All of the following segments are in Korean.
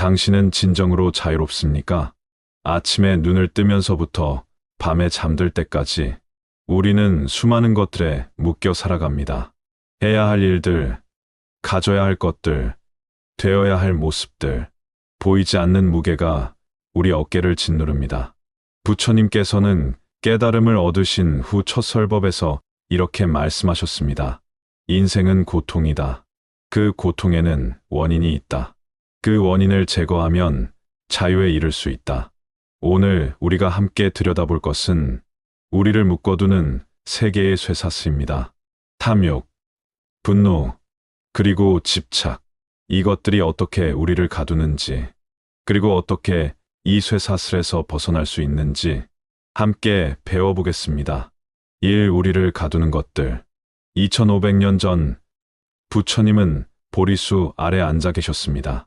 당신은 진정으로 자유롭습니까? 아침에 눈을 뜨면서부터 밤에 잠들 때까지 우리는 수많은 것들에 묶여 살아갑니다. 해야 할 일들, 가져야 할 것들, 되어야 할 모습들, 보이지 않는 무게가 우리 어깨를 짓누릅니다. 부처님께서는 깨달음을 얻으신 후 첫 설법에서 이렇게 말씀하셨습니다. 인생은 고통이다. 그 고통에는 원인이 있다. 그 원인을 제거하면 자유에 이를 수 있다. 오늘 우리가 함께 들여다볼 것은 우리를 묶어두는 세 개의 쇠사슬입니다. 탐욕, 분노, 그리고 집착. 이것들이 어떻게 우리를 가두는지, 그리고 어떻게 이 쇠사슬에서 벗어날 수 있는지 함께 배워보겠습니다. 1. 우리를 가두는 것들. 2500년 전 부처님은 보리수 아래 앉아 계셨습니다.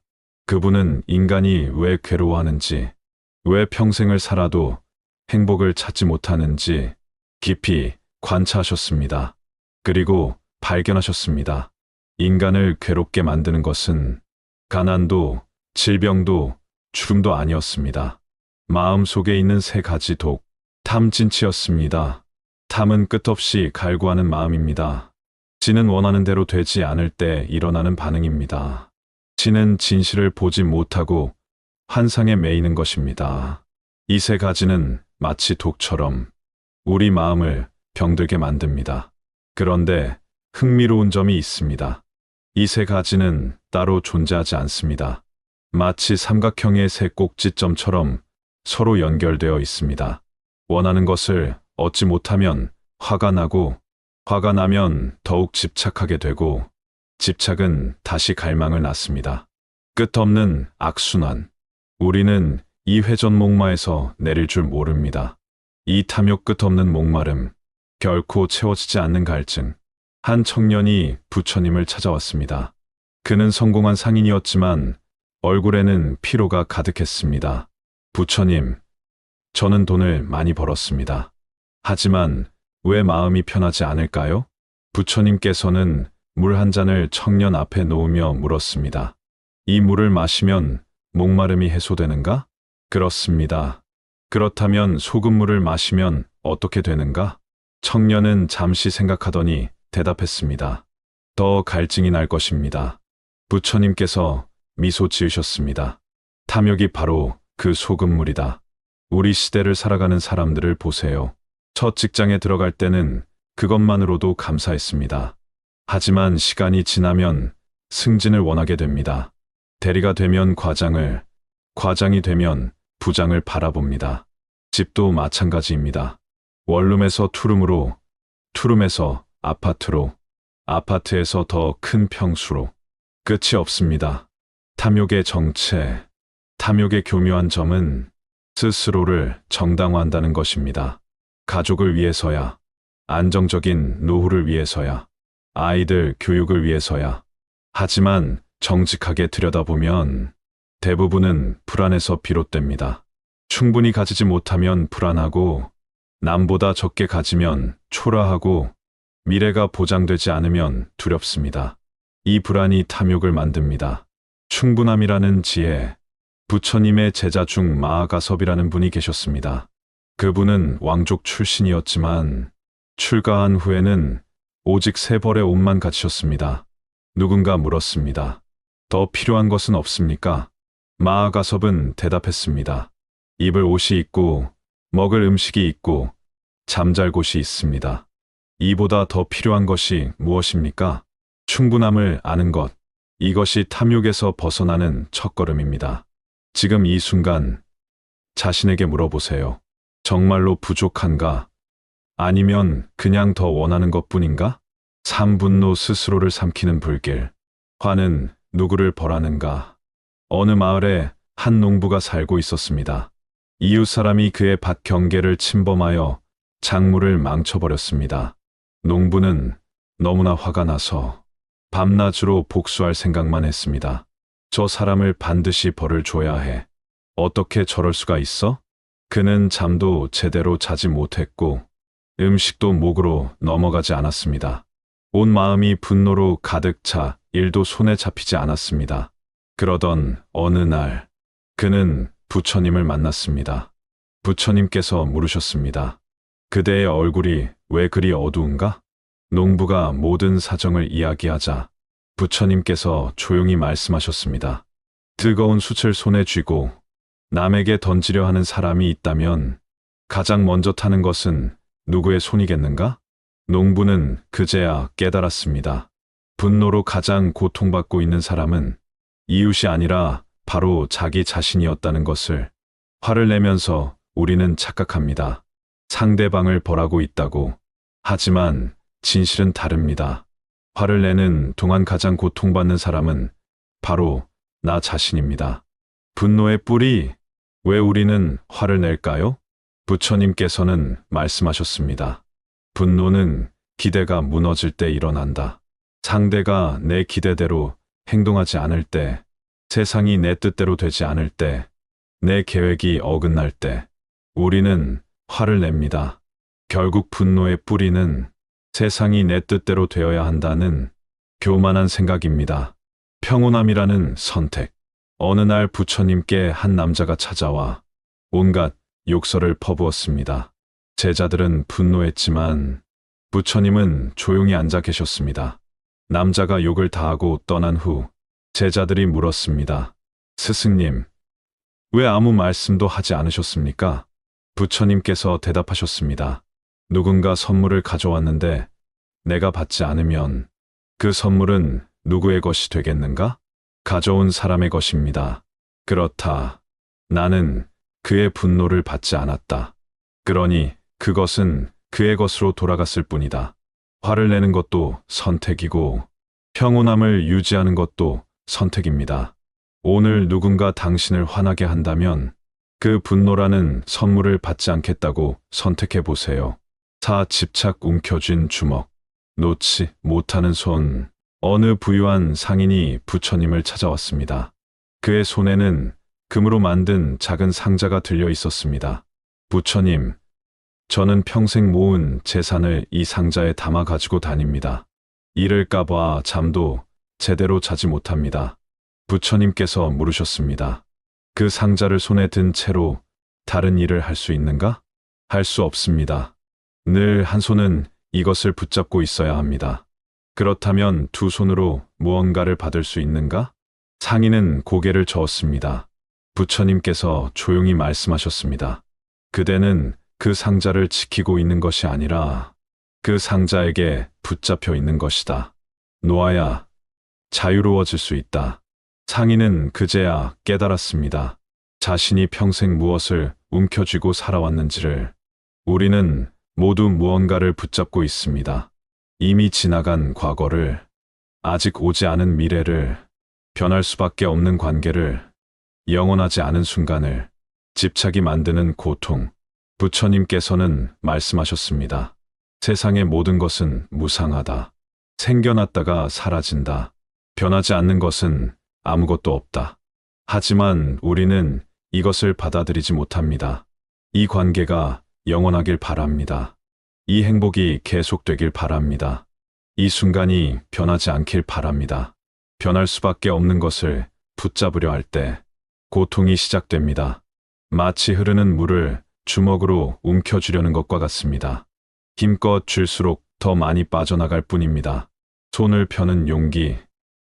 그분은 인간이 왜 괴로워하는지, 왜 평생을 살아도 행복을 찾지 못하는지 깊이 관찰하셨습니다. 그리고 발견하셨습니다. 인간을 괴롭게 만드는 것은 가난도, 질병도, 죽음도 아니었습니다. 마음 속에 있는 세 가지 독, 탐진치였습니다. 탐은 끝없이 갈구하는 마음입니다. 진은 원하는 대로 되지 않을 때 일어나는 반응입니다. 진은 진실을 보지 못하고 환상에 매이는 것입니다. 이 세 가지는 마치 독처럼 우리 마음을 병들게 만듭니다. 그런데 흥미로운 점이 있습니다. 이 세 가지는 따로 존재하지 않습니다. 마치 삼각형의 세 꼭지점처럼 서로 연결되어 있습니다. 원하는 것을 얻지 못하면 화가 나고, 화가 나면 더욱 집착하게 되고, 집착은 다시 갈망을 낳습니다. 끝없는 악순환. 우리는 이 회전목마에서 내릴 줄 모릅니다. 이 탐욕 끝없는 목마름, 결코 채워지지 않는 갈증. 한 청년이 부처님을 찾아왔습니다. 그는 성공한 상인이었지만 얼굴에는 피로가 가득했습니다. 부처님, 저는 돈을 많이 벌었습니다. 하지만 왜 마음이 편하지 않을까요? 부처님께서는 물 한 잔을 청년 앞에 놓으며 물었습니다. 이 물을 마시면 목마름이 해소되는가? 그렇습니다. 그렇다면 소금물을 마시면 어떻게 되는가? 청년은 잠시 생각하더니 대답했습니다. 더 갈증이 날 것입니다. 부처님께서 미소 지으셨습니다. 탐욕이 바로 그 소금물이다. 우리 시대를 살아가는 사람들을 보세요. 첫 직장에 들어갈 때는 그것만으로도 감사했습니다. 하지만 시간이 지나면 승진을 원하게 됩니다. 대리가 되면 과장을, 과장이 되면 부장을 바라봅니다. 집도 마찬가지입니다. 원룸에서 투룸으로, 투룸에서 아파트로, 아파트에서 더 큰 평수로. 끝이 없습니다. 탐욕의 정체, 탐욕의 교묘한 점은 스스로를 정당화한다는 것입니다. 가족을 위해서야, 안정적인 노후를 위해서야, 아이들 교육을 위해서야. 하지만 정직하게 들여다보면 대부분은 불안에서 비롯됩니다. 충분히 가지지 못하면 불안하고, 남보다 적게 가지면 초라하고, 미래가 보장되지 않으면 두렵습니다. 이 불안이 탐욕을 만듭니다. 충분함이라는 지혜. 부처님의 제자 중 마하가섭이라는 분이 계셨습니다. 그분은 왕족 출신이었지만 출가한 후에는 오직 세 벌의 옷만 갖추셨습니다. 누군가 물었습니다. 더 필요한 것은 없습니까? 마하가섭은 대답했습니다. 입을 옷이 있고, 먹을 음식이 있고, 잠잘 곳이 있습니다. 이보다 더 필요한 것이 무엇입니까? 충분함을 아는 것. 이것이 탐욕에서 벗어나는 첫걸음입니다. 지금 이 순간 자신에게 물어보세요. 정말로 부족한가? 아니면 그냥 더 원하는 것뿐인가? 삼분노 스스로를 삼키는 불길. 화는 누구를 벌하는가? 어느 마을에 한 농부가 살고 있었습니다. 이웃 사람이 그의 밭 경계를 침범하여 작물을 망쳐버렸습니다. 농부는 너무나 화가 나서 밤낮으로 복수할 생각만 했습니다. 저 사람을 반드시 벌을 줘야 해. 어떻게 저럴 수가 있어? 그는 잠도 제대로 자지 못했고 음식도 목으로 넘어가지 않았습니다. 온 마음이 분노로 가득 차 일도 손에 잡히지 않았습니다. 그러던 어느 날, 그는 부처님을 만났습니다. 부처님께서 물으셨습니다. 그대의 얼굴이 왜 그리 어두운가? 농부가 모든 사정을 이야기하자 부처님께서 조용히 말씀하셨습니다. 뜨거운 숯을 손에 쥐고 남에게 던지려 하는 사람이 있다면 가장 먼저 타는 것은 누구의 손이겠는가? 농부는 그제야 깨달았습니다. 분노로 가장 고통받고 있는 사람은 이웃이 아니라 바로 자기 자신이었다는 것을. 화를 내면서 우리는 착각합니다. 상대방을 벌하고 있다고. 하지만 진실은 다릅니다. 화를 내는 동안 가장 고통받는 사람은 바로 나 자신입니다. 분노의 뿌리, 왜 우리는 화를 낼까요? 부처님께서는 말씀하셨습니다. 분노는 기대가 무너질 때 일어난다. 상대가 내 기대대로 행동하지 않을 때, 세상이 내 뜻대로 되지 않을 때, 내 계획이 어긋날 때, 우리는 화를 냅니다. 결국 분노의 뿌리는 세상이 내 뜻대로 되어야 한다는 교만한 생각입니다. 평온함이라는 선택. 어느 날 부처님께 한 남자가 찾아와 온갖 욕설을 퍼부었습니다. 제자들은 분노했지만 부처님은 조용히 앉아 계셨습니다. 남자가 욕을 다하고 떠난 후 제자들이 물었습니다. 스승님, 왜 아무 말씀도 하지 않으셨습니까? 부처님께서 대답하셨습니다. 누군가 선물을 가져왔는데 내가 받지 않으면 그 선물은 누구의 것이 되겠는가? 가져온 사람의 것입니다. 그렇다. 나는 그의 분노를 받지 않았다. 그러니 그것은 그의 것으로 돌아갔을 뿐이다. 화를 내는 것도 선택이고 평온함을 유지하는 것도 선택입니다. 오늘 누군가 당신을 화나게 한다면 그 분노라는 선물을 받지 않겠다고 선택해 보세요. 집착 움켜쥔 주먹, 놓지 못하는 손. 어느 부유한 상인이 부처님을 찾아왔습니다. 그의 손에는 금으로 만든 작은 상자가 들려 있었습니다. 부처님, 저는 평생 모은 재산을 이 상자에 담아 가지고 다닙니다. 잃을까봐 잠도 제대로 자지 못합니다. 부처님께서 물으셨습니다. 그 상자를 손에 든 채로 다른 일을 할 수 있는가? 할 수 없습니다. 늘 한 손은 이것을 붙잡고 있어야 합니다. 그렇다면 두 손으로 무언가를 받을 수 있는가? 상인은 고개를 저었습니다. 부처님께서 조용히 말씀하셨습니다. 그대는 그 상자를 지키고 있는 것이 아니라 그 상자에게 붙잡혀 있는 것이다. 놓아야 자유로워질 수 있다. 상인은 그제야 깨달았습니다. 자신이 평생 무엇을 움켜쥐고 살아왔는지를. 우리는 모두 무언가를 붙잡고 있습니다. 이미 지나간 과거를, 아직 오지 않은 미래를, 변할 수밖에 없는 관계를, 영원하지 않은 순간을, 집착이 만드는 고통. 부처님께서는 말씀하셨습니다. 세상의 모든 것은 무상하다. 생겨났다가 사라진다. 변하지 않는 것은 아무것도 없다. 하지만 우리는 이것을 받아들이지 못합니다. 이 관계가 영원하길 바랍니다. 이 행복이 계속되길 바랍니다. 이 순간이 변하지 않길 바랍니다. 변할 수밖에 없는 것을 붙잡으려 할 때 고통이 시작됩니다. 마치 흐르는 물을 주먹으로 움켜쥐려는 것과 같습니다. 힘껏 쥘수록 더 많이 빠져나갈 뿐입니다. 손을 펴는 용기,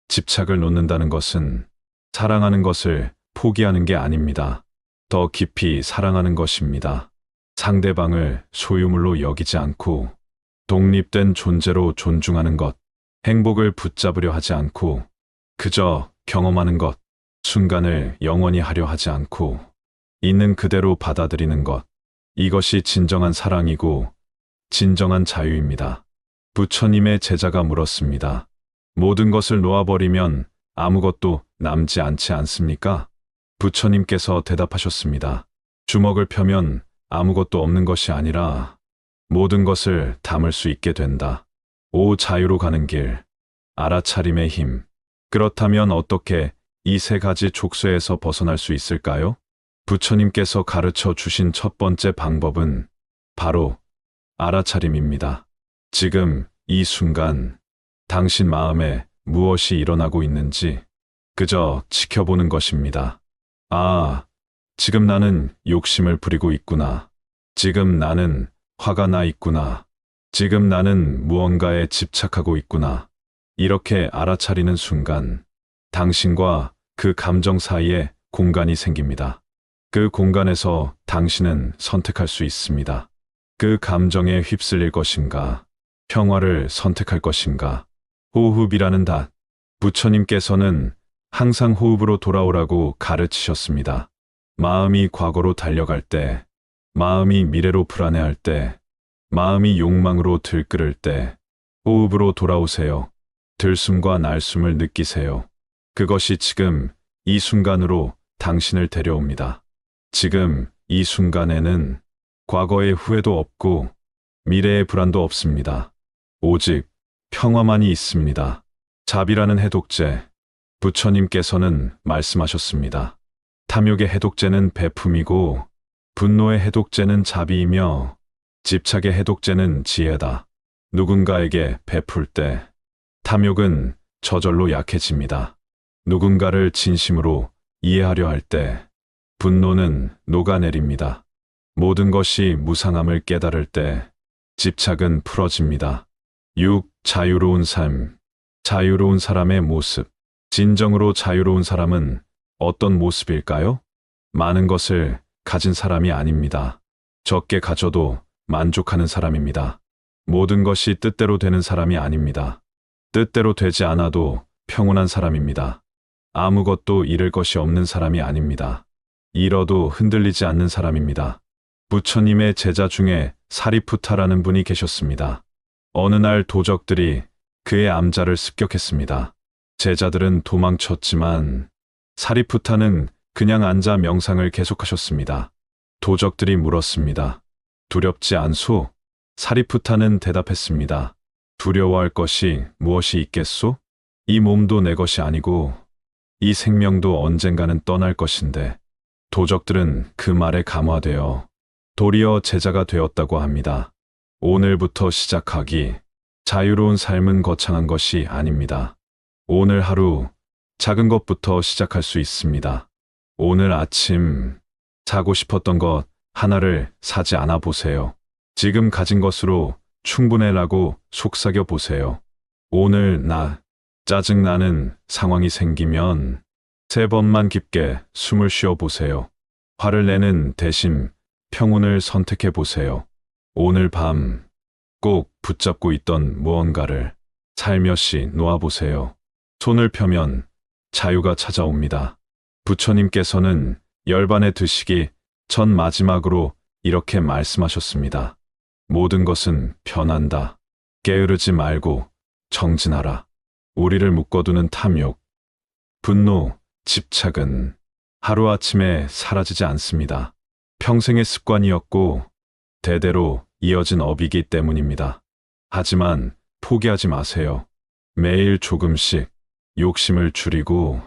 집착을 놓는다는 것은 사랑하는 것을 포기하는 게 아닙니다. 더 깊이 사랑하는 것입니다. 상대방을 소유물로 여기지 않고 독립된 존재로 존중하는 것, 행복을 붙잡으려 하지 않고 그저 경험하는 것, 순간을 영원히 하려 하지 않고 있는 그대로 받아들이는 것, 이것이 진정한 사랑이고 진정한 자유입니다. 부처님의 제자가 물었습니다. 모든 것을 놓아버리면 아무것도 남지 않지 않습니까? 부처님께서 대답하셨습니다. 주먹을 펴면 아무것도 없는 것이 아니라 모든 것을 담을 수 있게 된다. 오 자유로 가는 길, 알아차림의 힘. 그렇다면 어떻게 이 세 가지 족쇄에서 벗어날 수 있을까요? 부처님께서 가르쳐 주신 첫 번째 방법은 바로 알아차림입니다. 지금 이 순간 당신 마음에 무엇이 일어나고 있는지 그저 지켜보는 것입니다. 아, 지금 나는 욕심을 부리고 있구나. 지금 나는 화가 나 있구나. 지금 나는 무언가에 집착하고 있구나. 이렇게 알아차리는 순간 당신과 그 감정 사이에 공간이 생깁니다. 그 공간에서 당신은 선택할 수 있습니다. 그 감정에 휩쓸릴 것인가, 평화를 선택할 것인가. 호흡이라는 닷. 부처님께서는 항상 호흡으로 돌아오라고 가르치셨습니다. 마음이 과거로 달려갈 때, 마음이 미래로 불안해할 때, 마음이 욕망으로 들끓을 때, 호흡으로 돌아오세요. 들숨과 날숨을 느끼세요. 그것이 지금 이 순간으로 당신을 데려옵니다. 지금 이 순간에는 과거의 후회도 없고 미래의 불안도 없습니다. 오직 평화만이 있습니다. 자비라는 해독제. 부처님께서는 말씀하셨습니다. 탐욕의 해독제는 배품이고 분노의 해독제는 자비이며 집착의 해독제는 지혜다. 누군가에게 베풀 때 탐욕은 저절로 약해집니다. 누군가를 진심으로 이해하려 할 때 분노는 녹아내립니다. 모든 것이 무상함을 깨달을 때 집착은 풀어집니다. 6. 자유로운 삶. 자유로운 사람의 모습. 진정으로 자유로운 사람은 어떤 모습일까요? 많은 것을 가진 사람이 아닙니다. 적게 가져도 만족하는 사람입니다. 모든 것이 뜻대로 되는 사람이 아닙니다. 뜻대로 되지 않아도 평온한 사람입니다. 아무것도 잃을 것이 없는 사람이 아닙니다. 잃어도 흔들리지 않는 사람입니다. 부처님의 제자 중에 사리푸타라는 분이 계셨습니다. 어느 날 도적들이 그의 암자를 습격했습니다. 제자들은 도망쳤지만 사리푸타는 그냥 앉아 명상을 계속하셨습니다. 도적들이 물었습니다. 두렵지 않소? 사리푸타는 대답했습니다. 두려워할 것이 무엇이 있겠소? 이 몸도 내 것이 아니고 이 생명도 언젠가는 떠날 것인데. 도적들은 그 말에 감화되어 도리어 제자가 되었다고 합니다. 오늘부터 시작하기. 자유로운 삶은 거창한 것이 아닙니다. 오늘 하루 작은 것부터 시작할 수 있습니다. 오늘 아침 사고 싶었던 것 하나를 사지 않아 보세요. 지금 가진 것으로 충분해라고 속삭여 보세요. 오늘 짜증나는 상황이 생기면 3번만 깊게 숨을 쉬어 보세요. 화를 내는 대신 평온을 선택해 보세요. 오늘 밤 꼭 붙잡고 있던 무언가를 살며시 놓아보세요. 손을 펴면 자유가 찾아옵니다. 부처님께서는 열반에 드시기 전 마지막으로 이렇게 말씀하셨습니다. 모든 것은 변한다. 게으르지 말고 정진하라. 우리를 묶어두는 탐욕, 분노, 집착은 하루아침에 사라지지 않습니다. 평생의 습관이었고 대대로 이어진 업이기 때문입니다. 하지만 포기하지 마세요. 매일 조금씩 욕심을 줄이고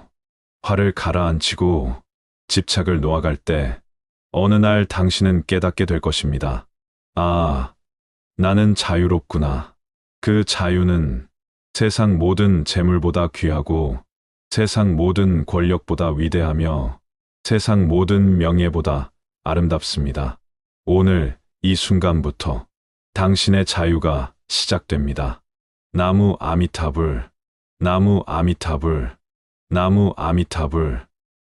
화를 가라앉히고 집착을 놓아갈 때 어느 날 당신은 깨닫게 될 것입니다. 아, 나는 자유롭구나. 그 자유는 세상 모든 재물보다 귀하고 세상 모든 권력보다 위대하며 세상 모든 명예보다 아름답습니다. 오늘 이 순간부터 당신의 자유가 시작됩니다. 나무 아미타불, 나무 아미타불, 나무 아미타불.